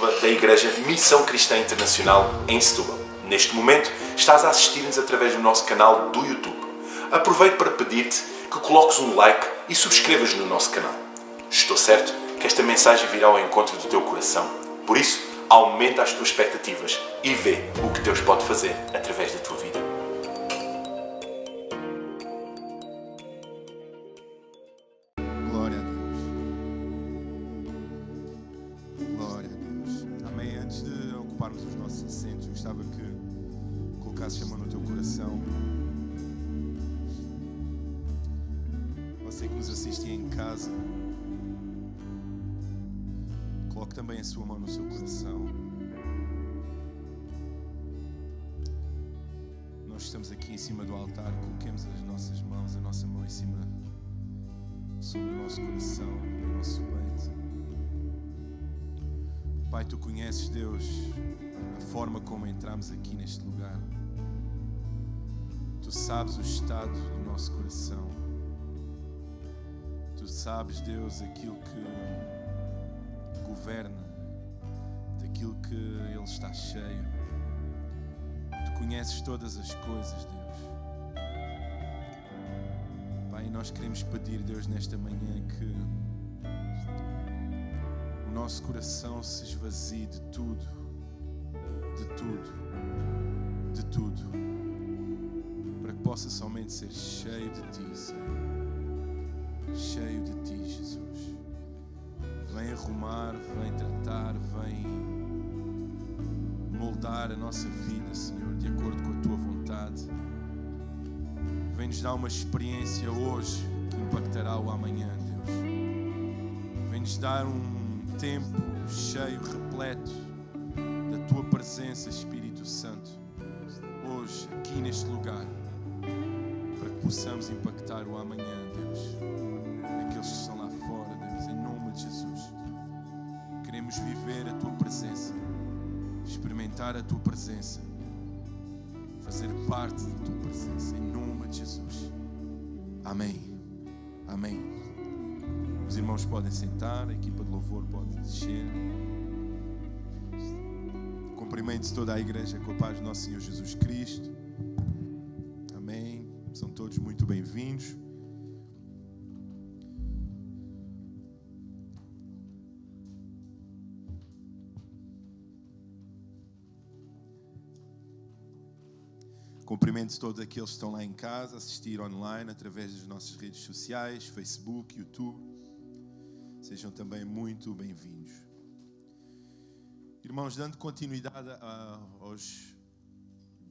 equipa da Igreja Missão Cristã Internacional em Setúbal. Neste momento, estás a assistir-nos através do nosso canal do YouTube. Aproveito para pedir-te que coloques um like e subscrevas no nosso canal. Estou certo que esta mensagem virá ao encontro do teu coração. Por isso, aumenta as tuas expectativas e vê o que Deus pode fazer através da tua vida. Glória a Deus. Glória a Deus. Amém. Antes de ocuparmos os nossos assentos, gostava que colocasses a mão no teu coração. Você que nos assiste em casa, coloque também a sua mão no seu coração. Nós estamos aqui em cima do altar, coloquemos as nossas mãos, a nossa mão em cima sobre o nosso coração, o nosso peito. Pai, Tu conheces, Deus, a forma como entramos aqui neste lugar. Tu sabes o estado do nosso coração. Tu sabes, Deus, aquilo que governa, daquilo que Ele está cheio. Tu conheces todas as coisas, Deus. Pai, nós queremos pedir, Deus, nesta manhã que o nosso coração se esvazie de tudo, para que possa somente ser cheio de Ti, Senhor. Cheio de Ti, Jesus. Vem arrumar, vem tratar, vem moldar a nossa vida, Senhor, de acordo com a Tua vontade. Vem-nos dar uma experiência hoje que impactará o amanhã, Deus. Vem-nos dar um tempo cheio, repleto da Tua presença, Espírito Santo, hoje, aqui neste lugar, para que possamos impactar o amanhã, Deus, daqueles que estão lá fora, Deus, em nome de Jesus. Queremos viver a Tua presença, experimentar a Tua presença, fazer parte da Tua presença, em nome de Jesus. Amém. Amém. Os irmãos podem sentar, a equipa de louvor pode descer. Cumprimente toda a igreja com a paz do nosso Senhor Jesus Cristo. Amém. São todos muito bem-vindos. Cumprimento todos aqueles que estão lá em casa, a assistir online através das nossas redes sociais, Facebook, YouTube. Sejam também muito bem-vindos. Irmãos, dando continuidade aos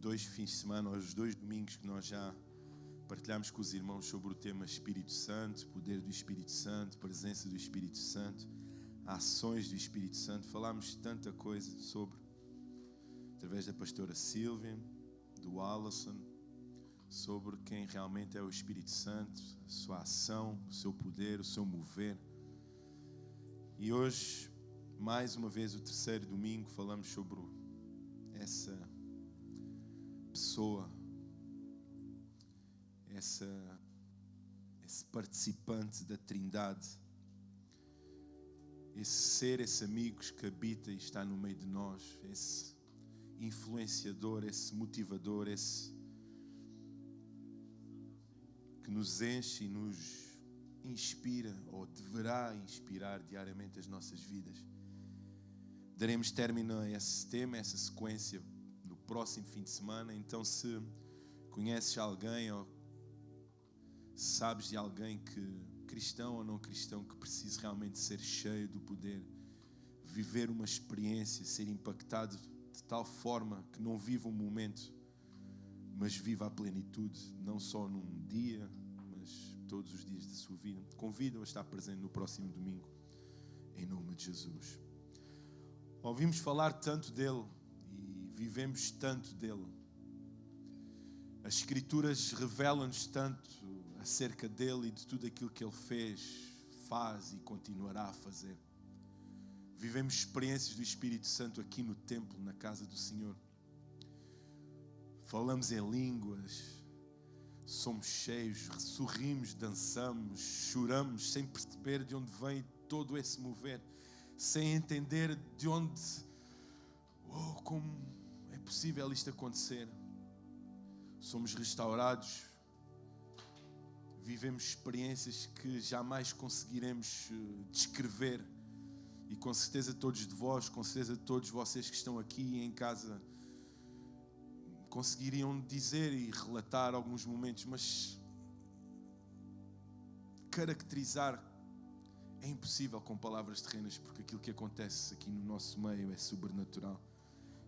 2 fins de semana, aos 2 domingos que nós já partilhamos com os irmãos sobre o tema Espírito Santo, poder do Espírito Santo, presença do Espírito Santo, ações do Espírito Santo. Falámos tanta coisa sobre, através da pastora Silvia, do Alisson, sobre quem realmente é o Espírito Santo, a sua ação, o seu poder, o seu mover. E hoje, mais uma vez, o 3º domingo, falamos sobre essa pessoa, esse participante da Trindade, esse ser, esse amigo que habita e está no meio de nós, esse influenciador, esse motivador, esse que nos enche e nos inspira, ou deverá inspirar diariamente as nossas vidas. Daremos término a esse tema, a essa sequência, no próximo fim de semana. Então, se conheces alguém ou sabes de alguém que, cristão ou não cristão, que precise realmente ser cheio do poder, viver uma experiência, ser impactado de tal forma que não viva um momento, mas viva a plenitude, não só num dia, mas todos os dias da sua vida. Convido-o a estar presente no próximo domingo, em nome de Jesus. Ouvimos falar tanto dele e vivemos tanto dele. As Escrituras revelam-nos tanto acerca dele e de tudo aquilo que ele fez, faz e continuará a fazer. Vivemos experiências do Espírito Santo aqui no templo, na casa do Senhor. Falamos em línguas, somos cheios, sorrimos, dançamos, choramos, sem perceber de onde vem todo esse mover, sem entender de onde Oh, como é possível isto acontecer? Somos restaurados, vivemos experiências que jamais conseguiremos descrever. E com certeza todos de vós, com certeza todos vocês que estão aqui em casa conseguiriam dizer e relatar alguns momentos, mas caracterizar é impossível com palavras terrenas, porque aquilo que acontece aqui no nosso meio é sobrenatural.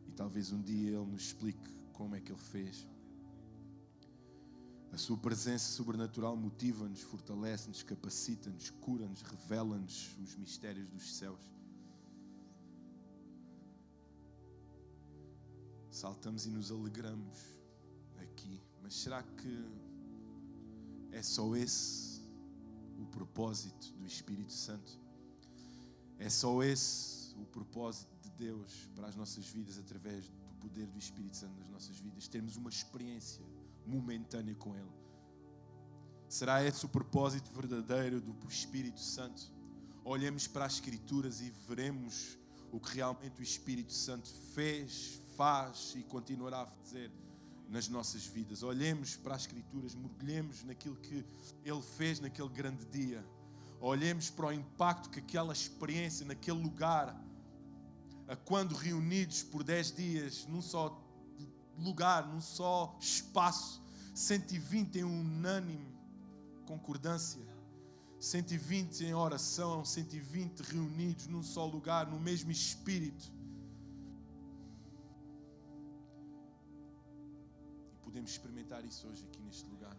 E talvez um dia Ele nos explique como é que Ele fez. A sua presença sobrenatural motiva-nos, fortalece-nos, capacita-nos, cura-nos, revela-nos os mistérios dos céus. Saltamos e nos alegramos aqui. Mas será que é só esse o propósito do Espírito Santo? É só esse o propósito de Deus para as nossas vidas, através do poder do Espírito Santo nas nossas vidas? Termos uma experiência momentânea com Ele. Será esse o propósito verdadeiro do Espírito Santo? Olhemos para as Escrituras e veremos o que realmente o Espírito Santo fez, faz e continuará a fazer nas nossas vidas. Olhemos para as Escrituras, mergulhemos naquilo que Ele fez naquele grande dia. Olhemos para o impacto que aquela experiência, naquele lugar, a quando reunidos por 10 dias, num só lugar, num só espaço, 120 em unânime concordância, 120 em oração, 120 reunidos num só lugar, no mesmo Espírito. E podemos experimentar isso hoje aqui neste lugar.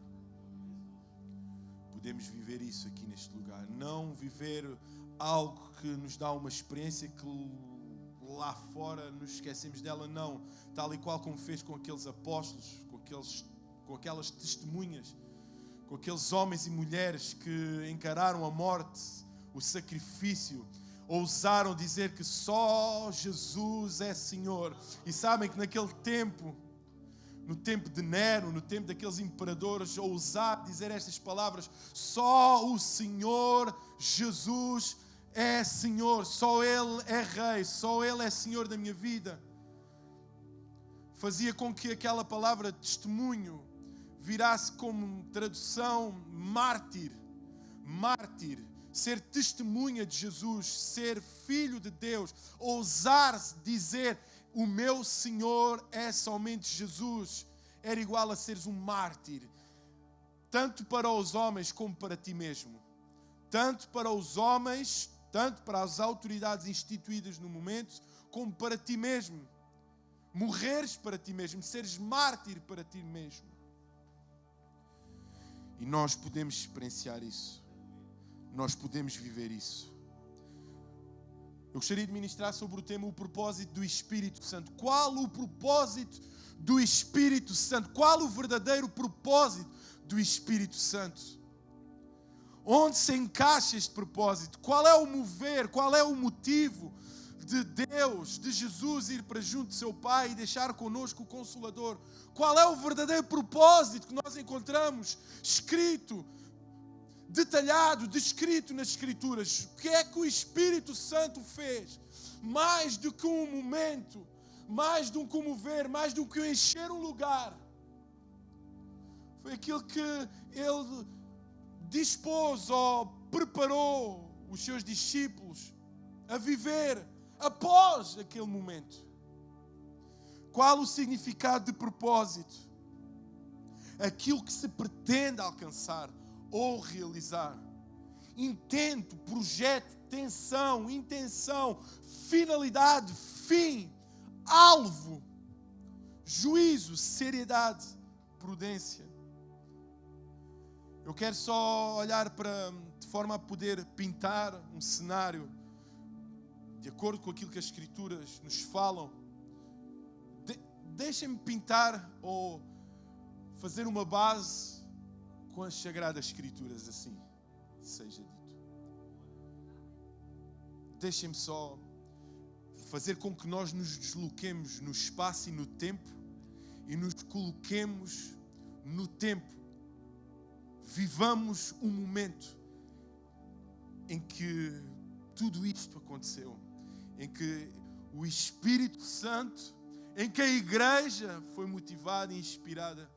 Podemos viver isso aqui neste lugar. Não viver algo que nos dá uma experiência que lá fora nos esquecemos dela, não. Tal e qual como fez com aqueles apóstolos, com aquelas testemunhas, com aqueles homens e mulheres que encararam a morte, o sacrifício, ousaram dizer que só Jesus é Senhor. E sabem que naquele tempo, no tempo de Nero, no tempo daqueles imperadores, ousar dizer estas palavras: só o Senhor Jesus é Senhor, só Ele é Rei, só Ele é Senhor da minha vida. Fazia com que aquela palavra testemunho virasse como tradução mártir. Mártir, ser testemunha de Jesus, ser filho de Deus, ousar dizer o meu Senhor é somente Jesus, era igual a seres um mártir, tanto para os homens como para ti mesmo. Tanto para os homens, tanto para as autoridades instituídas no momento, como para ti mesmo. Morreres para ti mesmo, seres mártir para ti mesmo. E nós podemos experienciar isso. Nós podemos viver isso. Eu gostaria de ministrar sobre o tema o propósito do Espírito Santo. Qual o propósito do Espírito Santo? Qual o verdadeiro propósito do Espírito Santo? Onde se encaixa este propósito? Qual é o mover? Qual é o motivo de Deus, de Jesus ir para junto de seu Pai e deixar connosco o Consolador? Qual é o verdadeiro propósito que nós encontramos escrito, detalhado, descrito nas Escrituras? O que é que o Espírito Santo fez? Mais do que um momento, mais do que um mover, mais do que encher um lugar. Foi aquilo que Ele dispôs ou preparou os seus discípulos a viver após aquele momento. Qual o significado de propósito? Aquilo que se pretende alcançar ou realizar. Intento, projeto, tensão, intenção, finalidade, fim, alvo, juízo, seriedade, prudência. Eu quero só olhar de forma a poder pintar um cenário de acordo com aquilo que as Escrituras nos falam. Deixem-me pintar ou fazer uma base com as Sagradas Escrituras, assim seja dito. Deixem-me só fazer com que nós nos desloquemos no espaço e no tempo e nos coloquemos no tempo. Vivamos um momento em que tudo isto aconteceu, em que o Espírito Santo, em que a igreja foi motivada e inspirada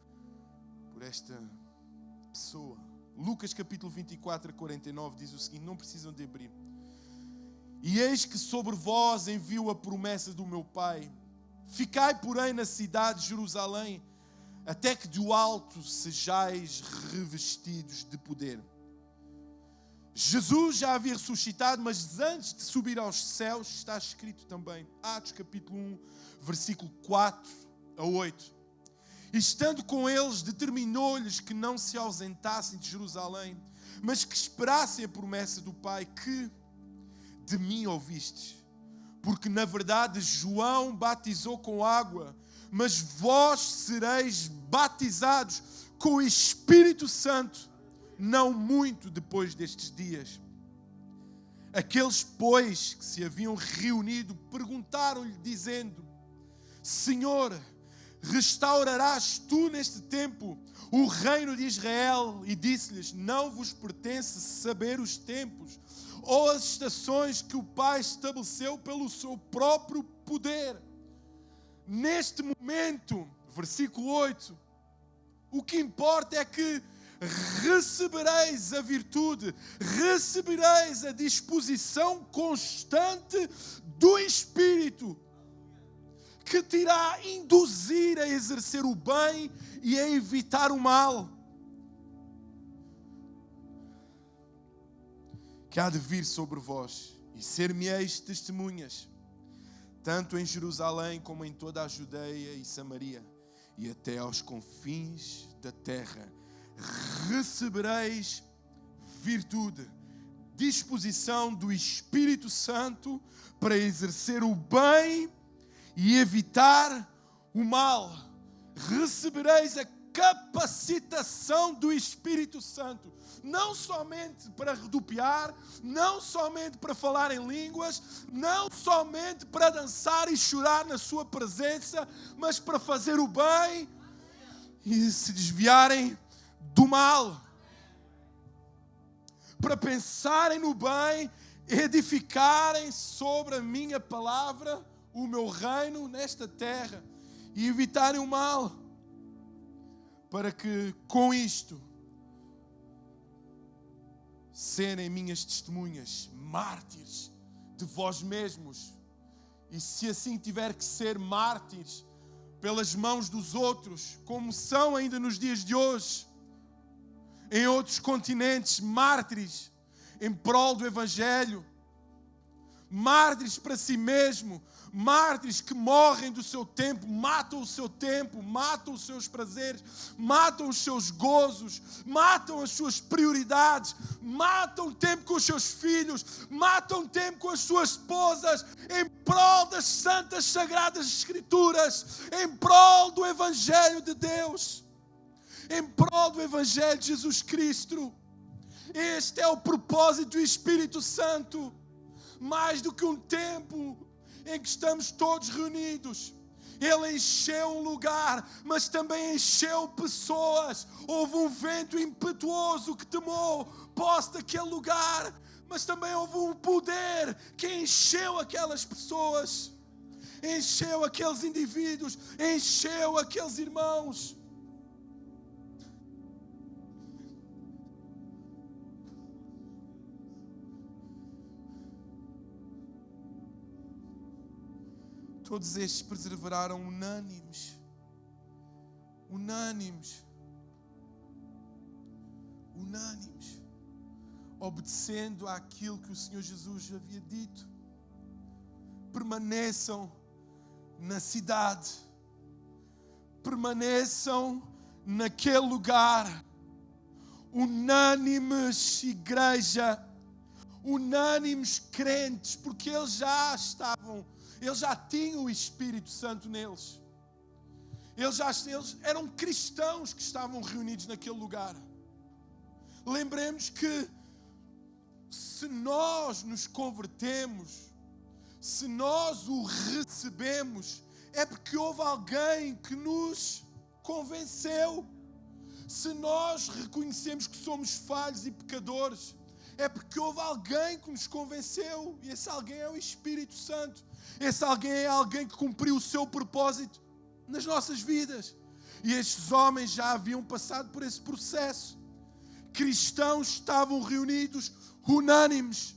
por esta pessoa. Lucas capítulo 24 a 49 diz o seguinte, não precisam de abrir. E eis que sobre vós envio a promessa do meu Pai. Ficai, porém, na cidade de Jerusalém, até que do alto sejais revestidos de poder. Jesus já havia ressuscitado, mas antes de subir aos céus, está escrito também, Atos capítulo 1, versículo 4 a 8. E estando com eles, determinou-lhes que não se ausentassem de Jerusalém, mas que esperassem a promessa do Pai que de mim ouvistes. Porque na verdade João batizou com água, mas vós sereis batizados com o Espírito Santo, não muito depois destes dias. Aqueles, pois, que se haviam reunido, perguntaram-lhe, dizendo, Senhor, restaurarás tu neste tempo o reino de Israel? E disse-lhes, não vos pertence saber os tempos ou as estações que o Pai estabeleceu pelo seu próprio poder. Neste momento, versículo 8, o que importa é que recebereis a virtude, recebereis a disposição constante do Espírito, que te irá induzir a exercer o bem e a evitar o mal, que há de vir sobre vós, e ser-me-eis testemunhas, tanto em Jerusalém como em toda a Judeia e Samaria, e até aos confins da terra. Recebereis virtude, disposição do Espírito Santo para exercer o bem e evitar o mal. Recebereis a capacitação do Espírito Santo, não somente para rodopiar, não somente para falar em línguas, não somente para dançar e chorar na sua presença, mas para fazer o bem e se desviarem do mal, para pensarem no bem, edificarem sobre a minha palavra, o meu reino nesta terra e evitarem o mal, para que com isto serem minhas testemunhas, mártires de vós mesmos, e se assim tiver que ser mártires pelas mãos dos outros, como são ainda nos dias de hoje, em outros continentes, mártires em prol do Evangelho, mártires para si mesmo, mártires que morrem do seu tempo, matam o seu tempo, matam os seus prazeres, matam os seus gozos, matam as suas prioridades, matam tempo com os seus filhos, matam tempo com as suas esposas, em prol das santas sagradas escrituras, em prol do Evangelho de Deus, em prol do Evangelho de Jesus Cristo. Este é o propósito do Espírito Santo. Mais do que um tempo em que estamos todos reunidos, Ele encheu um lugar, mas também encheu pessoas. Houve um vento impetuoso que tomou posse daquele lugar, mas também houve um poder que encheu aquelas pessoas, encheu aqueles indivíduos, encheu aqueles irmãos. Todos estes perseveraram unânimes, obedecendo àquilo que o Senhor Jesus havia dito. Permaneçam na cidade, permaneçam naquele lugar, unânimes, igreja, unânimes crentes, porque eles já tinham o Espírito Santo neles. Eles eram cristãos que estavam reunidos naquele lugar. Lembremos que se nós nos convertemos, se nós o recebemos, é porque houve alguém que nos convenceu. Se nós reconhecemos que somos falhos e pecadores, é porque houve alguém que nos convenceu. E esse alguém é o Espírito Santo. Esse alguém é alguém que cumpriu o seu propósito nas nossas vidas. E estes homens já haviam passado por esse processo. Cristãos estavam reunidos, unânimes,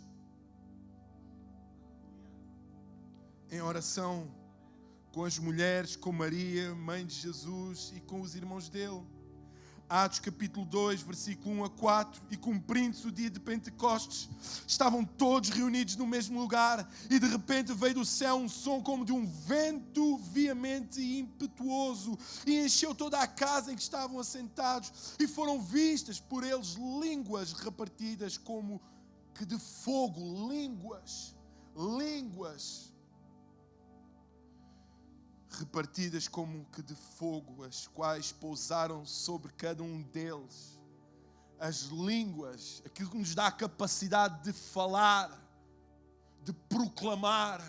em oração com as mulheres, com Maria, mãe de Jesus, e com os irmãos dele. Atos capítulo 2, versículo 1 a 4. E cumprindo-se o dia de Pentecostes, estavam todos reunidos no mesmo lugar, e de repente veio do céu um som como de um vento veemente e impetuoso, e encheu toda a casa em que estavam assentados, e foram vistas por eles línguas repartidas como que de fogo. Línguas repartidas como que de fogo, as quais pousaram sobre cada um deles. As línguas, aquilo que nos dá a capacidade de falar, de proclamar,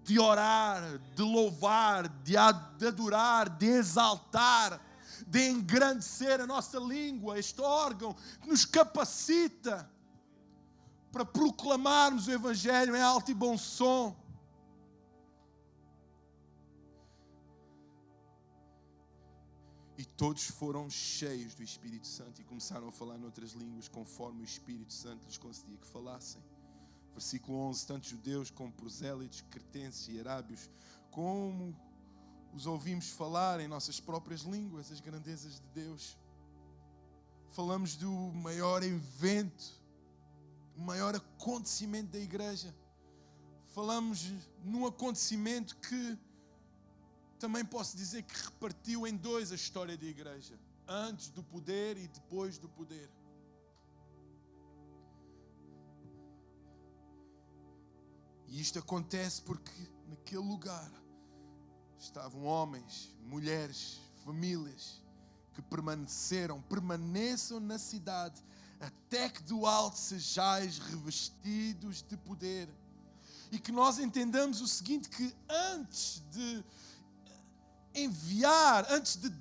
de orar, de louvar, de adorar, de exaltar, de engrandecer a nossa língua, este órgão que nos capacita para proclamarmos o Evangelho em alto e bom som. E todos foram cheios do Espírito Santo e começaram a falar noutras línguas conforme o Espírito Santo lhes concedia que falassem. Versículo 11. Tanto judeus como prosélitos, cretenses e arábios, como os ouvimos falar em nossas próprias línguas as grandezas de Deus. Falamos do maior evento, o maior acontecimento da igreja. Falamos num acontecimento que também posso dizer que repartiu em dois a história da igreja. Antes do poder e depois do poder. E isto acontece porque naquele lugar estavam homens, mulheres, famílias que permaneçam na cidade até que do alto sejais revestidos de poder. E que nós entendamos o seguinte, que antes de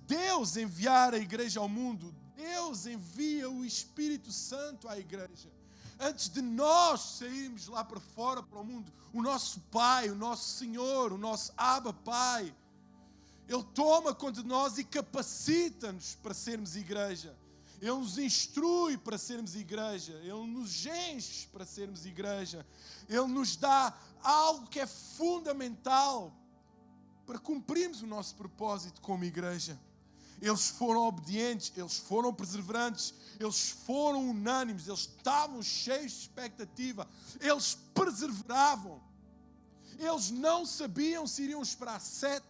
Deus enviar a igreja ao mundo, Deus envia o Espírito Santo à igreja. Antes de nós sairmos lá para fora, para o mundo, o nosso Pai, o nosso Senhor, o nosso Abba Pai, Ele toma conta de nós e capacita-nos para sermos igreja. Ele nos instrui para sermos igreja. Ele nos enche para sermos igreja. Ele nos dá algo que é fundamental para cumprirmos o nosso propósito como igreja. Eles foram obedientes, eles foram perseverantes, eles foram unânimes, eles estavam cheios de expectativa, eles perseveravam. Eles não sabiam se iriam esperar 7,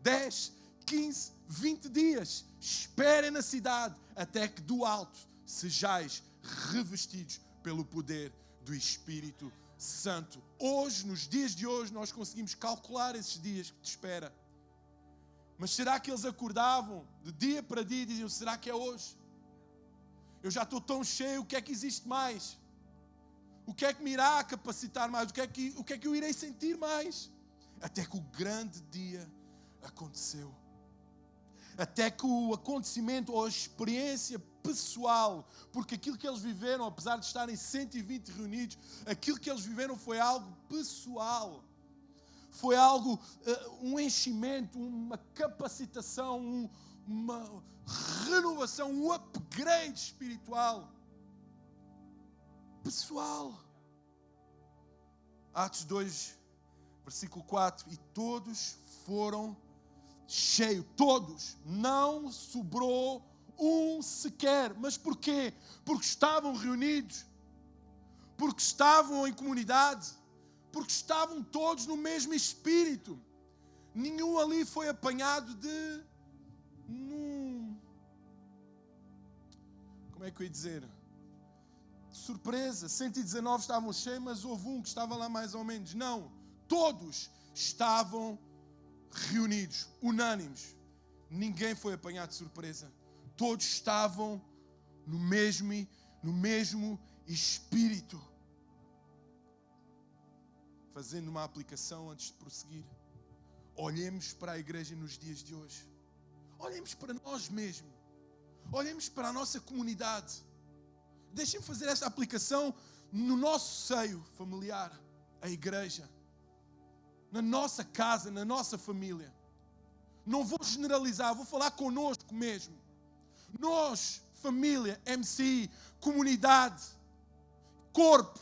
10, 15, 20 dias. Esperem na cidade até que do alto sejais revestidos pelo poder do Espírito Santo. Hoje, nos dias de hoje, nós conseguimos calcular esses dias que te espera. Mas será que eles acordavam de dia para dia e diziam, será que é hoje? Eu já estou tão cheio, o que é que existe mais? O que é que me irá capacitar mais? O que é que eu irei sentir mais? Até que o grande dia aconteceu. Até que o acontecimento ou a experiência pessoal, porque aquilo que eles viveram, apesar de estarem 120 reunidos, aquilo que eles viveram foi algo pessoal. Foi algo, um enchimento, uma capacitação, uma renovação, um upgrade espiritual. Pessoal. Atos 2, versículo 4. E todos foram cheios, todos. Não sobrou um sequer. Mas porquê? Porque estavam reunidos. Porque estavam em comunidade. Porque estavam todos no mesmo espírito. Nenhum ali foi apanhado de... Como é que eu ia dizer? Surpresa. 119 estavam cheios, mas houve um que estava lá mais ou menos. Não. Todos estavam reunidos, unânimes. Ninguém foi apanhado de surpresa. Todos estavam no mesmo espírito. Fazendo uma aplicação antes de prosseguir. Olhemos para a igreja nos dias de hoje. Olhemos para nós mesmos. Olhemos para a nossa comunidade. Deixem-me fazer esta aplicação no nosso seio familiar, a igreja, na nossa casa, na nossa família. Não vou generalizar, vou falar connosco mesmo. Nós, família, MCI, comunidade, corpo,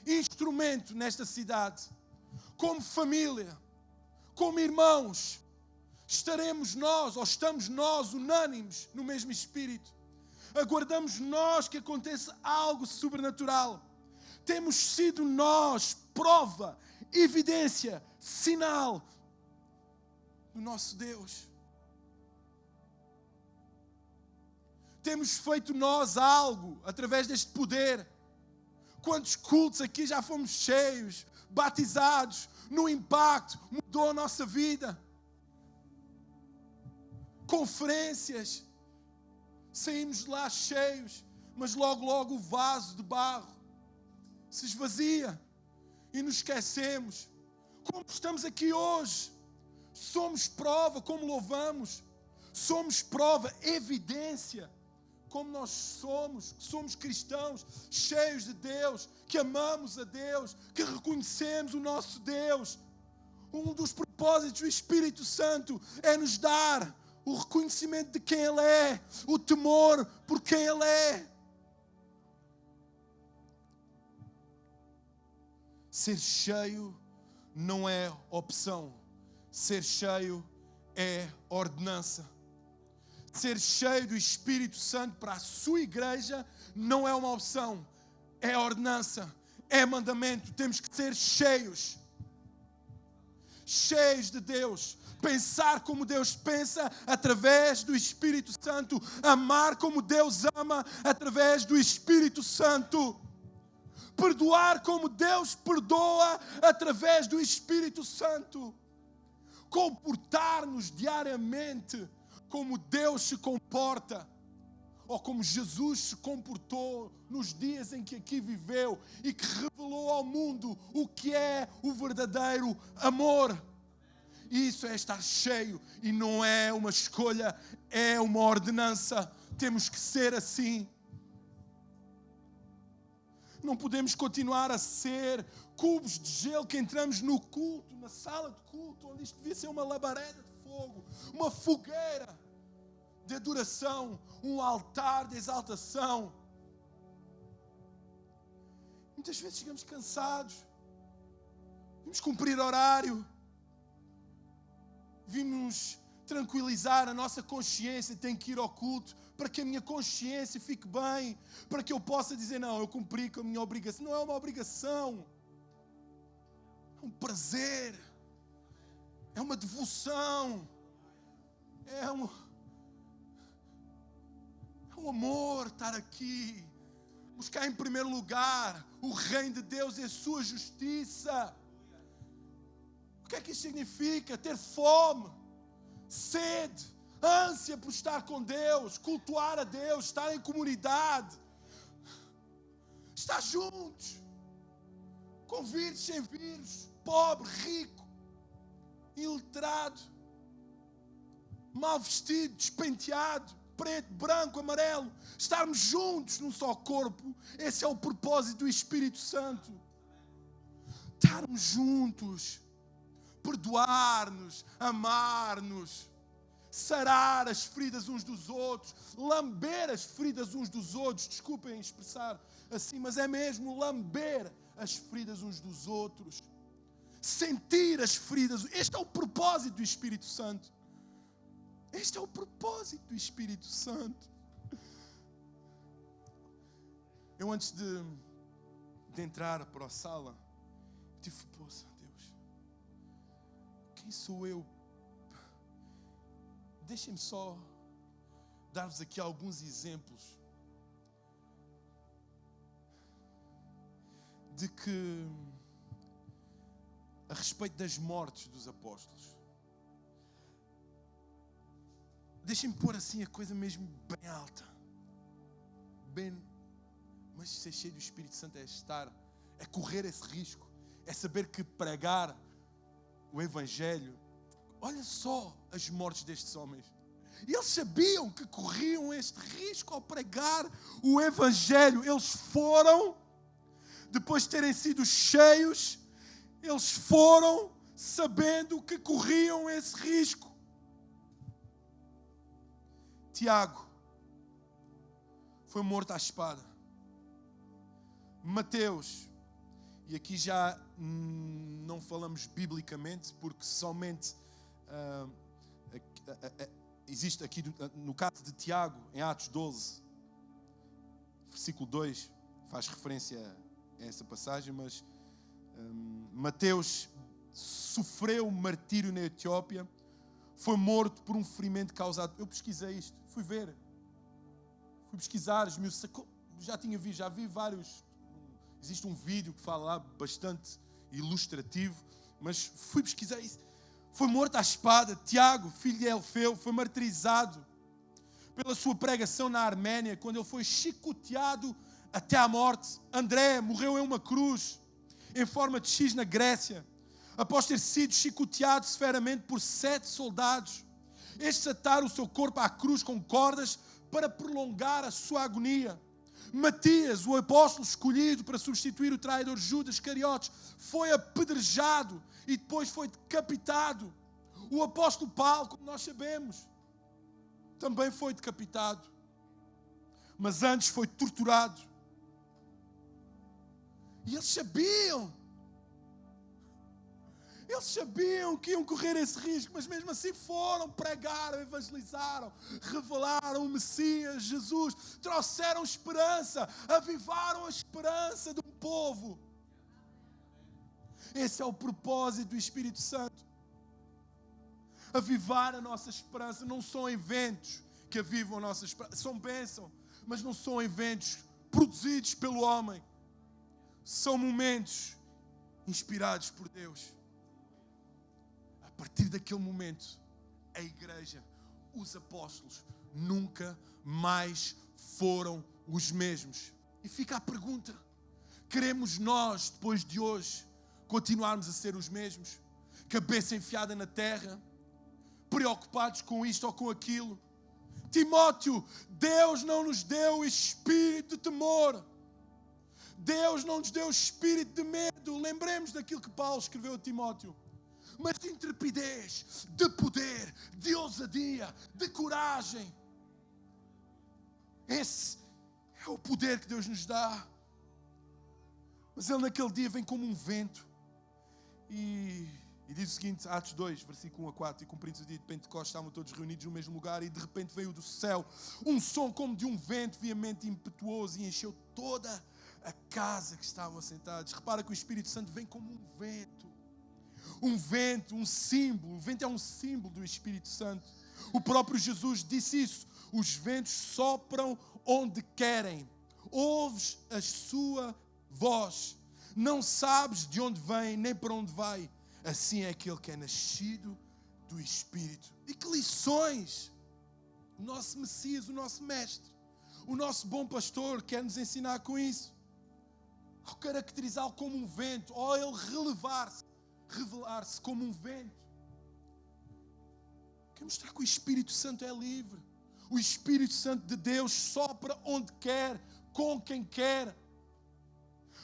instrumento nesta cidade, como família, como irmãos, estaremos nós, ou estamos nós, unânimes no mesmo espírito. Aguardamos nós que aconteça algo sobrenatural. Temos sido nós prova, evidência, sinal do nosso Deus. Temos feito nós algo através deste poder. Quantos cultos aqui já fomos cheios, batizados, no impacto, mudou a nossa vida. Conferências, saímos de lá cheios, mas logo o vaso de barro se esvazia e nos esquecemos. Como estamos aqui hoje, somos prova, como louvamos, somos prova, evidência, como nós somos cristãos, cheios de Deus, que amamos a Deus, que reconhecemos o nosso Deus. Um dos propósitos do Espírito Santo é nos dar o reconhecimento de quem Ele é, o temor por quem Ele é. Ser cheio não é opção. Ser cheio é ordenança. Ser cheio do Espírito Santo para a sua igreja não é uma opção. É ordenança, é mandamento. Temos que ser cheios. Cheios de Deus. Pensar como Deus pensa através do Espírito Santo. Amar como Deus ama através do Espírito Santo. Perdoar como Deus perdoa através do Espírito Santo. Comportar-nos diariamente como Deus se comporta, ou como Jesus se comportou nos dias em que aqui viveu e que revelou ao mundo o que é o verdadeiro amor. Isso é estar cheio e não é uma escolha, é uma ordenança. Temos que ser assim. Não podemos continuar a ser cubos de gelo que entramos no culto, na sala de culto, onde isto devia ser uma labareda de fogo, uma fogueira de adoração, um altar de exaltação. Muitas vezes chegamos cansados, vimos cumprir horário, vimos tranquilizar a nossa consciência, tenho que ir ao culto para que a minha consciência fique bem, para que eu possa dizer, não, eu cumpri com a minha obrigação. Não é uma obrigação, é um prazer, é uma devoção, é um amor estar aqui, buscar em primeiro lugar o reino de Deus e a sua justiça. O que é que isso significa? Ter fome, sede, ânsia por estar com Deus, cultuar a Deus, estar em comunidade, estar juntos, com vírus, sem vírus, pobre, rico, iletrado, mal vestido, despenteado, preto, branco, amarelo, estarmos juntos num só corpo. Esse é o propósito do Espírito Santo. Estarmos juntos, perdoar-nos, amar-nos, sarar as feridas uns dos outros, lamber as feridas uns dos outros. Desculpem expressar assim, mas é mesmo lamber as feridas uns dos outros, sentir as feridas. Este é o propósito do Espírito Santo. Este é o propósito do Espírito Santo. Eu, antes de entrar para a sala, tive, poxa, Deus, quem sou eu? Deixem-me só dar-vos aqui alguns exemplos de que, a respeito das mortes dos apóstolos, deixem-me pôr assim a coisa mesmo bem alta. Mas ser cheio do Espírito Santo é correr esse risco, é saber que pregar o Evangelho. Olha só as mortes destes homens. E eles sabiam que corriam este risco ao pregar o Evangelho. Eles foram, depois de terem sido cheios, eles foram sabendo que corriam esse risco. Tiago foi morto à espada. Mateus, e aqui já não falamos biblicamente, porque somente existe aqui no caso de Tiago, em Atos 12, versículo 2, faz referência a essa passagem, mas Mateus sofreu martírio na Etiópia, foi morto por um ferimento causado. Eu pesquisei isto, fui pesquisar, já vi vários. Existe um vídeo que fala lá bastante ilustrativo, mas fui pesquisar isso. Foi morto à espada. Tiago, filho de Alfeu, foi martirizado pela sua pregação na Arménia, quando ele foi chicoteado até à morte. André morreu em uma cruz, em forma de X na Grécia, após ter sido chicoteado severamente por 7 soldados. Estes ataram o seu corpo à cruz com cordas para prolongar a sua agonia. Matias, o apóstolo escolhido para substituir o traidor Judas Iscariotes, foi apedrejado e depois foi decapitado. O apóstolo Paulo, como nós sabemos, também foi decapitado, mas antes foi torturado. E eles sabiam que iam correr esse risco, mas mesmo assim foram, pregaram, evangelizaram, revelaram o Messias, Jesus, trouxeram esperança, avivaram a esperança de um povo. Esse é o propósito do Espírito Santo. Avivar a nossa esperança. Não são eventos que avivam a nossa esperança, são bênçãos, mas não são eventos produzidos pelo homem. São momentos inspirados por Deus. A partir daquele momento, a igreja, os apóstolos, nunca mais foram os mesmos. E fica a pergunta: queremos nós, depois de hoje, continuarmos a ser os mesmos? Cabeça enfiada na terra, preocupados com isto ou com aquilo? Timóteo, Deus não nos deu espírito de temor. Deus não nos deu espírito de medo. Lembremos daquilo que Paulo escreveu a Timóteo. Mas de intrepidez, de poder, de ousadia, de coragem. Esse é o poder que Deus nos dá. Mas Ele naquele dia vem como um vento. E diz o seguinte, Atos 2, versículo 1 a 4. E cumprindo-se o dia de Pentecostes, estavam todos reunidos no mesmo lugar. E de repente veio do céu um som como de um vento veemente e impetuoso. E encheu toda a casa que estavam assentados. Repara que o Espírito Santo vem como um vento. Um vento, um símbolo. O vento é um símbolo do Espírito Santo. O próprio Jesus disse isso. Os ventos sopram onde querem. Ouves a sua voz. Não sabes de onde vem, nem para onde vai. Assim é aquele que é nascido do Espírito. E que lições o nosso Messias, o nosso Mestre, o nosso bom pastor quer nos ensinar com isso. Ao caracterizá-lo como um vento, ou ele revelar-se como um vento. Quer mostrar que o Espírito Santo é livre. O Espírito Santo de Deus sopra onde quer, com quem quer.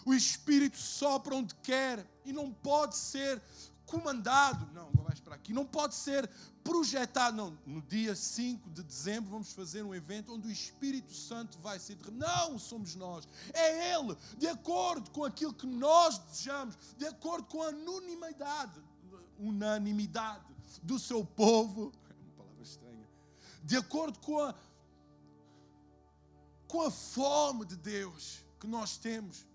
O Espírito sopra onde quer e não pode ser comandado. Não, agora vais para aqui. Não pode ser projetado. Não, no dia 5 de dezembro vamos fazer um evento onde o Espírito Santo vai ser derramado. Não somos nós. É Ele, de acordo com aquilo que nós desejamos, de acordo com a unanimidade do seu povo. É uma palavra estranha. De acordo com a fome de Deus que nós temos.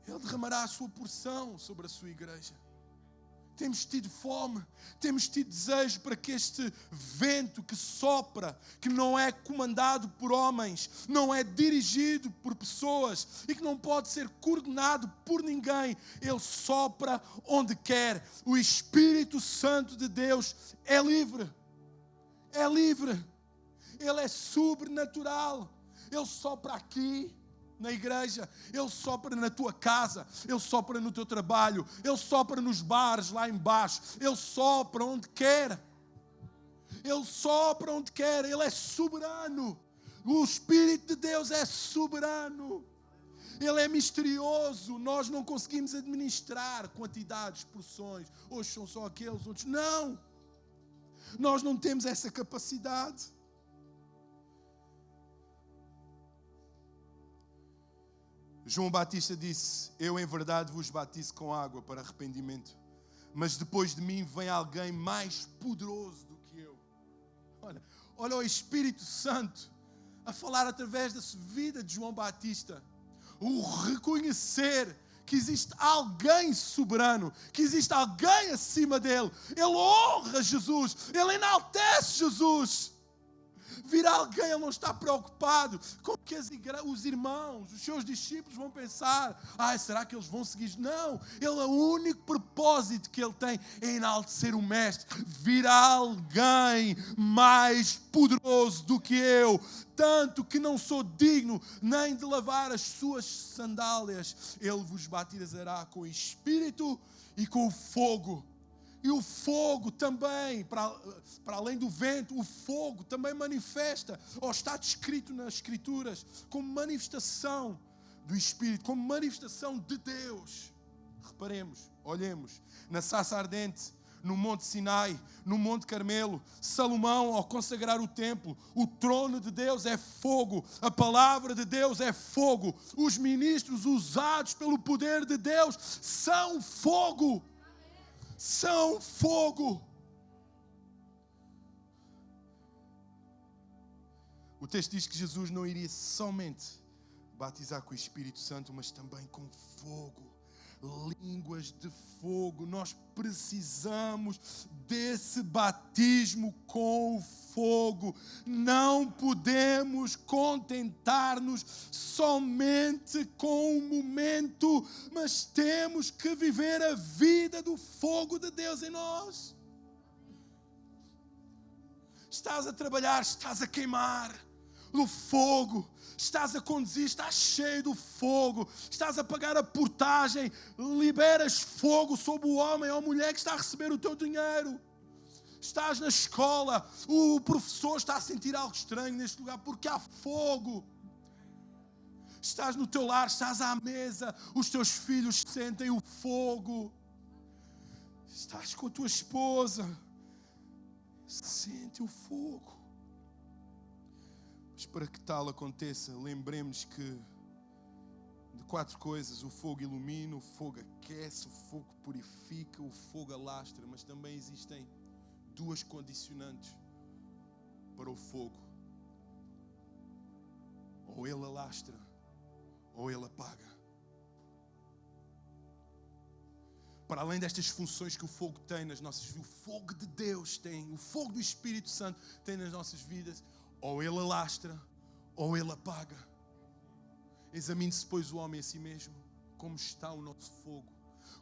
Ele derramará a sua porção sobre a sua igreja. Temos tido fome, temos tido desejo para que este vento que sopra, que não é comandado por homens, não é dirigido por pessoas e que não pode ser coordenado por ninguém, ele sopra onde quer. O Espírito Santo de Deus é livre. É livre. Ele é sobrenatural. Ele sopra aqui na igreja, Ele sopra na tua casa, Ele sopra no teu trabalho, Ele sopra nos bares lá embaixo, Ele sopra onde quer. Ele sopra onde quer, Ele é soberano. O Espírito de Deus é soberano. Ele é misterioso. Nós não conseguimos administrar quantidades, porções. Hoje são só aqueles, outros não. Nós não temos essa capacidade. João Batista disse: eu em verdade vos batizo com água para arrependimento, mas depois de mim vem alguém mais poderoso do que eu. Olha o Espírito Santo a falar através da vida de João Batista. O reconhecer que existe alguém soberano, que existe alguém acima dele. Ele honra Jesus, ele enaltece Jesus. Vir alguém, ele não está preocupado com o que os irmãos, os seus discípulos vão pensar. Será que eles vão seguir? Não, o único propósito que ele tem é enaltecer o Mestre. Vir alguém mais poderoso do que eu, tanto que não sou digno nem de lavar as suas sandálias. Ele vos batizará com o Espírito e com o fogo. E o fogo também, para além do vento, o fogo também manifesta, ou está descrito nas Escrituras, como manifestação do Espírito, como manifestação de Deus. Reparemos, olhemos, na sarça ardente, no Monte Sinai, no Monte Carmelo, Salomão, ao consagrar o templo, o trono de Deus é fogo, a palavra de Deus é fogo, os ministros usados pelo poder de Deus são fogo. São fogo. O texto diz que Jesus não iria somente batizar com o Espírito Santo, mas também com fogo, línguas de fogo. Nós precisamos desse batismo com o fogo. Não podemos contentar-nos somente com o momento, mas temos que viver a vida do fogo de Deus em nós. Estás a trabalhar, estás a queimar do fogo. Estás a conduzir, estás cheio do fogo. Estás a pagar a portagem, liberas fogo sobre o homem ou a mulher que está a receber o teu dinheiro. Estás na escola, o professor está a sentir algo estranho neste lugar porque há fogo. Estás no teu lar, estás à mesa, os teus filhos sentem o fogo. Estás com a tua esposa, sente o fogo. Mas para que tal aconteça, lembremos que de 4 coisas: o fogo ilumina, o fogo aquece, o fogo purifica, o fogo alastra. Mas também existem 2 condicionantes para o fogo: ou ele alastra, ou ele apaga. Para além destas funções que o fogo tem nas nossas vidas, o fogo de Deus tem, o fogo do Espírito Santo tem nas nossas vidas, ou ele alastra, ou ele apaga. Examine-se, pois, o homem a si mesmo. Como está o nosso fogo?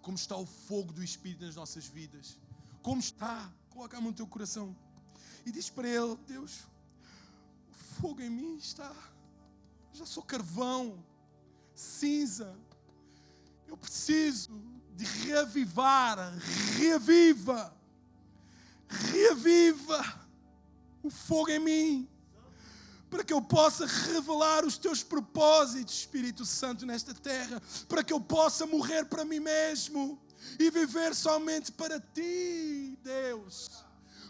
Como está o fogo do Espírito nas nossas vidas? Como está? Coloca a mão no teu coração e diz para ele: Deus, o fogo em mim está. Já sou carvão, cinza. Eu preciso de reavivar. Reaviva o fogo em mim, para que eu possa revelar os teus propósitos, Espírito Santo, nesta terra, para que eu possa morrer para mim mesmo e viver somente para ti, Deus.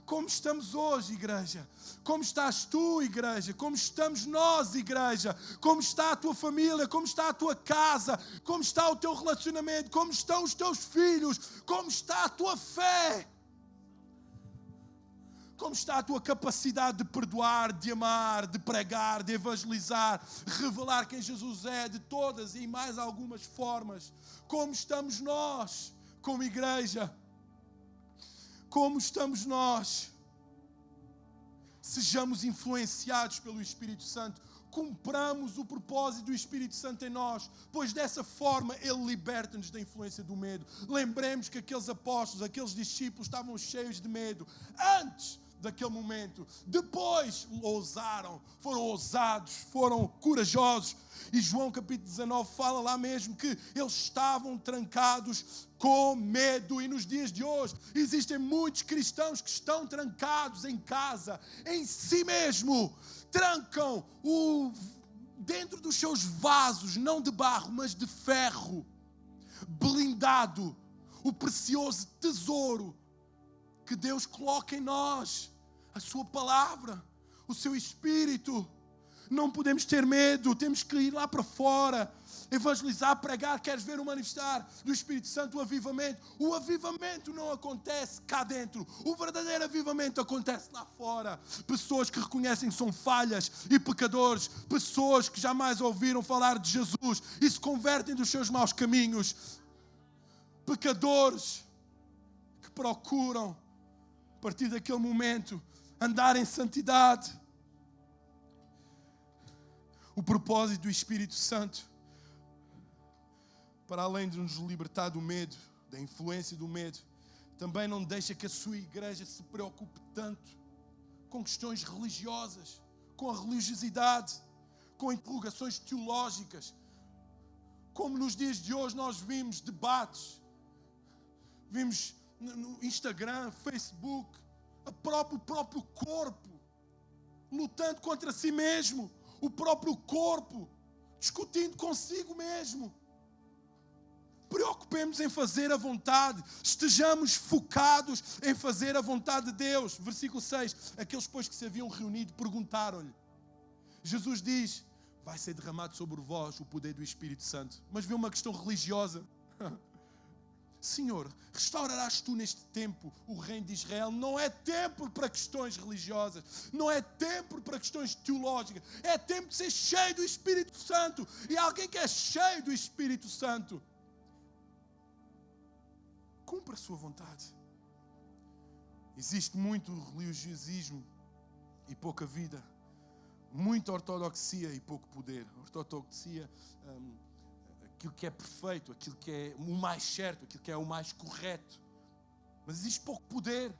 Como estamos hoje, igreja? Como estás tu, igreja? Como estamos nós, igreja? Como está a tua família? Como está a tua casa? Como está o teu relacionamento? Como estão os teus filhos? Como está a tua fé? Como está a tua capacidade de perdoar, de amar, de pregar, de evangelizar, revelar quem Jesus é de todas e mais algumas formas? Como estamos nós como igreja? Como estamos nós? Sejamos influenciados pelo Espírito Santo. Cumpramos o propósito do Espírito Santo em nós, pois dessa forma Ele liberta-nos da influência do medo. Lembremos que aqueles apóstolos, aqueles discípulos estavam cheios de medo antes daquele momento. Depois ousaram, foram ousados, foram corajosos. E João capítulo 19 fala lá mesmo que eles estavam trancados com medo. E nos dias de hoje existem muitos cristãos que estão trancados em casa, em si mesmo. Trancam dentro dos seus vasos, não de barro, mas de ferro, blindado, o precioso tesouro que Deus coloca em nós, a sua palavra, o seu Espírito. Não podemos ter medo, temos que ir lá para fora, evangelizar, pregar. Queres ver o manifestar do Espírito Santo, o avivamento? O avivamento não acontece cá dentro, o verdadeiro avivamento acontece lá fora. Pessoas que reconhecem que são falhas e pecadores, pessoas que jamais ouviram falar de Jesus e se convertem dos seus maus caminhos, pecadores que procuram, a partir daquele momento, andar em santidade. O propósito do Espírito Santo, para além de nos libertar do medo, da influência do medo, também não deixa que a sua igreja se preocupe tanto com questões religiosas, com a religiosidade, com interrogações teológicas. Como nos dias de hoje nós vimos debates, vimos no Instagram, Facebook, o próprio corpo lutando contra si mesmo, o próprio corpo discutindo consigo mesmo. Preocupemos em fazer a vontade, estejamos focados em fazer a vontade de Deus. Versículo 6, aqueles pois que se haviam reunido perguntaram-lhe. Jesus diz, vai ser derramado sobre vós o poder do Espírito Santo. Mas vê uma questão religiosa. Senhor, restaurarás tu neste tempo o reino de Israel? Não é tempo para questões religiosas, não é tempo para questões teológicas, é tempo de ser cheio do Espírito Santo. E alguém que é cheio do Espírito Santo cumpra a sua vontade. Existe muito religiosismo e pouca vida, muita ortodoxia e pouco poder. Ortodoxia, aquilo que é perfeito, aquilo que é o mais certo, aquilo que é o mais correto. Mas existe pouco poder,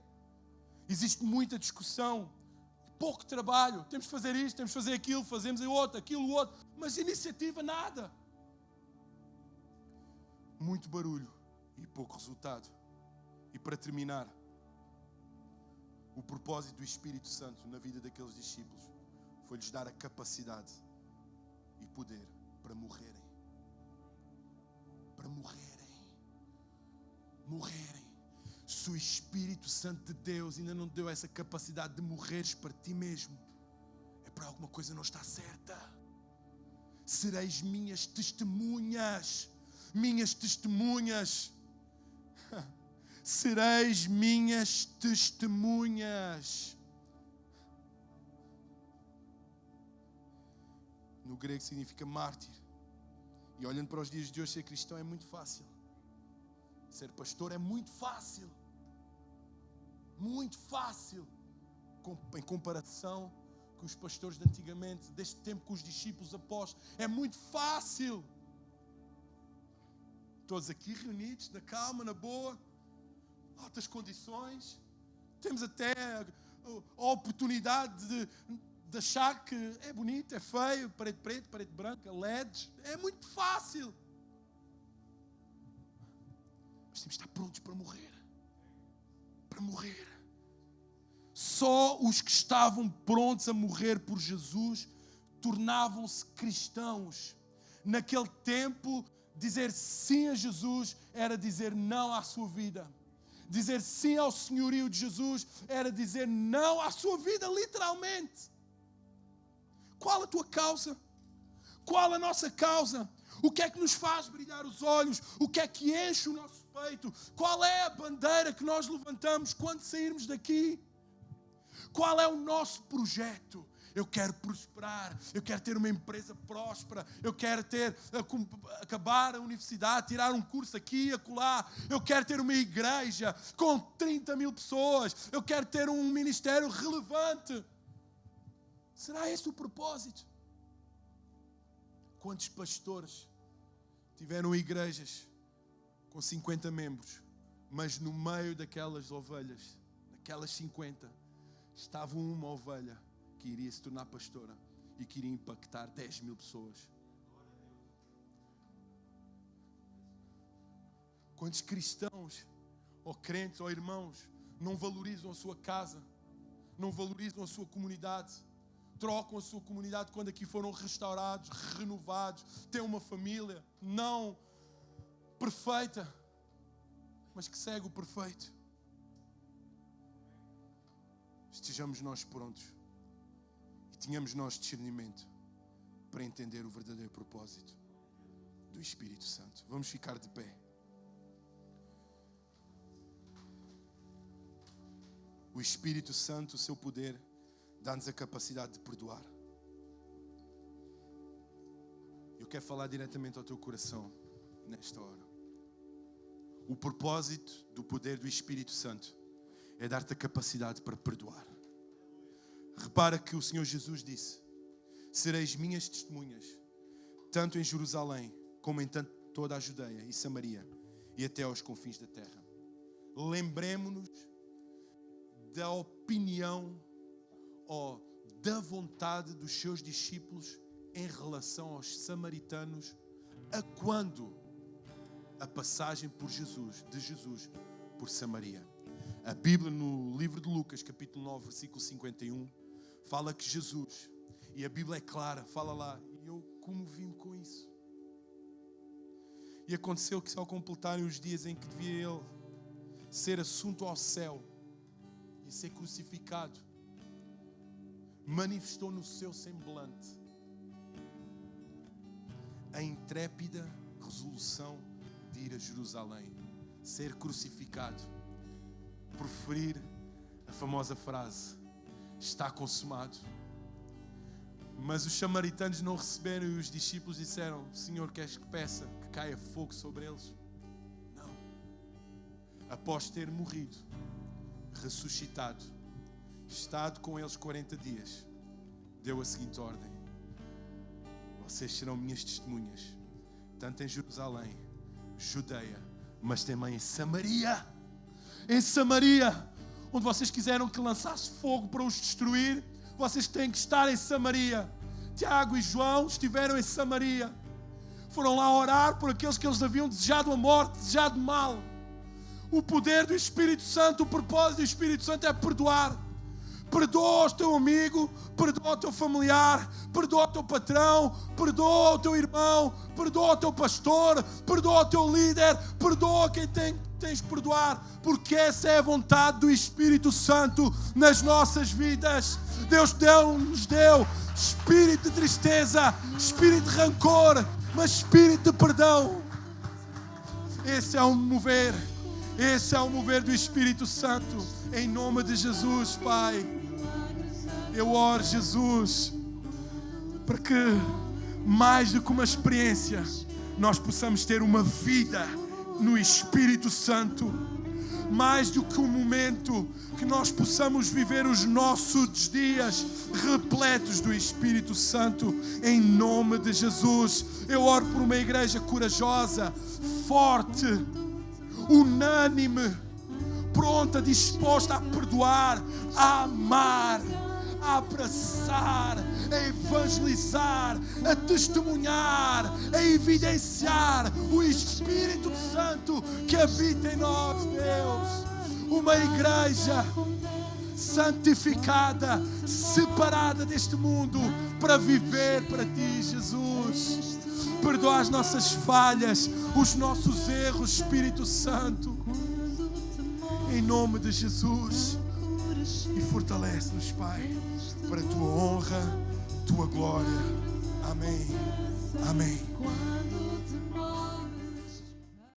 existe muita discussão, pouco trabalho. Temos que fazer isto, temos que fazer aquilo, fazemos aquilo outro, mas iniciativa nada. Muito barulho e pouco resultado. E para terminar, o propósito do Espírito Santo na vida daqueles discípulos foi-lhes dar a capacidade e poder para morrerem. Para morrerem. Se o Espírito Santo de Deus ainda não te deu essa capacidade de morreres para ti mesmo, é para alguma coisa não está certa. Sereis minhas testemunhas. Sereis minhas testemunhas. No grego significa mártir. E olhando para os dias de hoje, ser cristão é muito fácil. Ser pastor é muito fácil. Muito fácil. Em comparação com os pastores de antigamente, deste tempo com os discípulos apóstolos. É muito fácil. Todos aqui reunidos, na calma, na boa, altas condições. Temos até a oportunidade de achar que é bonito, é feio, parede preta, parede branca, LEDs. É muito fácil. Mas temos que estar prontos para morrer. Para morrer. Só os que estavam prontos a morrer por Jesus tornavam-se cristãos. Naquele tempo, dizer sim a Jesus era dizer não à sua vida. Dizer sim ao senhorio de Jesus era dizer não à sua vida, literalmente. Qual a tua causa? Qual a nossa causa? O que é que nos faz brilhar os olhos? O que é que enche o nosso peito? Qual é a bandeira que nós levantamos quando sairmos daqui? Qual é o nosso projeto? Eu quero prosperar, eu quero ter uma empresa próspera, eu quero acabar a universidade, tirar um curso aqui e acolá, eu quero ter uma igreja com 30 mil pessoas, eu quero ter um ministério relevante. Será esse o propósito? Quantos pastores tiveram igrejas com 50 membros, mas no meio daquelas ovelhas, daquelas 50, estava uma ovelha que iria se tornar pastora e que iria impactar 10.000 pessoas. Quantos cristãos, ou crentes, ou irmãos, não valorizam a sua casa, não valorizam a sua comunidade, trocam a sua comunidade quando aqui foram restaurados, renovados, têm uma família não perfeita, mas que segue o perfeito. Estejamos nós prontos e tenhamos nós discernimento para entender o verdadeiro propósito do Espírito Santo. Vamos ficar de pé. O Espírito Santo, o seu poder, dá-nos a capacidade de perdoar. Eu quero falar diretamente ao teu coração nesta hora. O propósito do poder do Espírito Santo é dar-te a capacidade para perdoar. Repara que o Senhor Jesus disse: sereis minhas testemunhas, tanto em Jerusalém, como em toda a Judeia e Samaria, e até aos confins da terra. Lembremo-nos da opinião ou da vontade dos seus discípulos em relação aos samaritanos, a quando a passagem de Jesus por Samaria. A Bíblia, no livro de Lucas, capítulo 9, versículo 51, fala que Jesus, e a Bíblia é clara, fala lá, e eu comovi-me com isso. E aconteceu que, ao completarem os dias em que devia ele ser assunto ao céu e ser crucificado, manifestou no seu semblante a intrépida resolução de ir a Jerusalém, ser crucificado, proferir a famosa frase: está consumado. Mas os samaritanos não receberam e os discípulos disseram: Senhor, queres que peça que caia fogo sobre eles? Não. Após ter morrido, ressuscitado, estado com eles 40 dias, deu a seguinte ordem: vocês serão minhas testemunhas, tanto em Jerusalém, Judeia, mas também em Samaria. Em Samaria, onde vocês quiseram que lançasse fogo para os destruir, vocês têm que estar em Samaria. Tiago e João estiveram em Samaria. Foram lá orar por aqueles que eles haviam desejado a morte, desejado mal. O poder do Espírito Santo, o propósito do Espírito Santo é perdoar. Perdoa o teu amigo, perdoa o teu familiar, perdoa o teu patrão, perdoa o teu irmão, perdoa o teu pastor, perdoa o teu líder, perdoa quem tens que perdoar, porque essa é a vontade do Espírito Santo nas nossas vidas. Deus nos deu espírito de tristeza, espírito de rancor, mas espírito de perdão. Esse é o mover do Espírito Santo, em nome de Jesus, Pai. Eu oro, Jesus, para que mais do que uma experiência, nós possamos ter uma vida no Espírito Santo. Mais do que um momento, que nós possamos viver os nossos dias repletos do Espírito Santo, em nome de Jesus. Eu oro por uma igreja corajosa, forte, unânime, pronta, disposta a perdoar, a amar, a abraçar, a evangelizar, a testemunhar, a evidenciar o Espírito Santo que habita em nós, Deus. Uma igreja santificada, separada deste mundo, para viver para Ti, Jesus. Perdoa as nossas falhas, os nossos erros, Espírito Santo, em nome de Jesus. E fortalece-nos, Pai, para a Tua honra, Tua glória. Amém. Amém.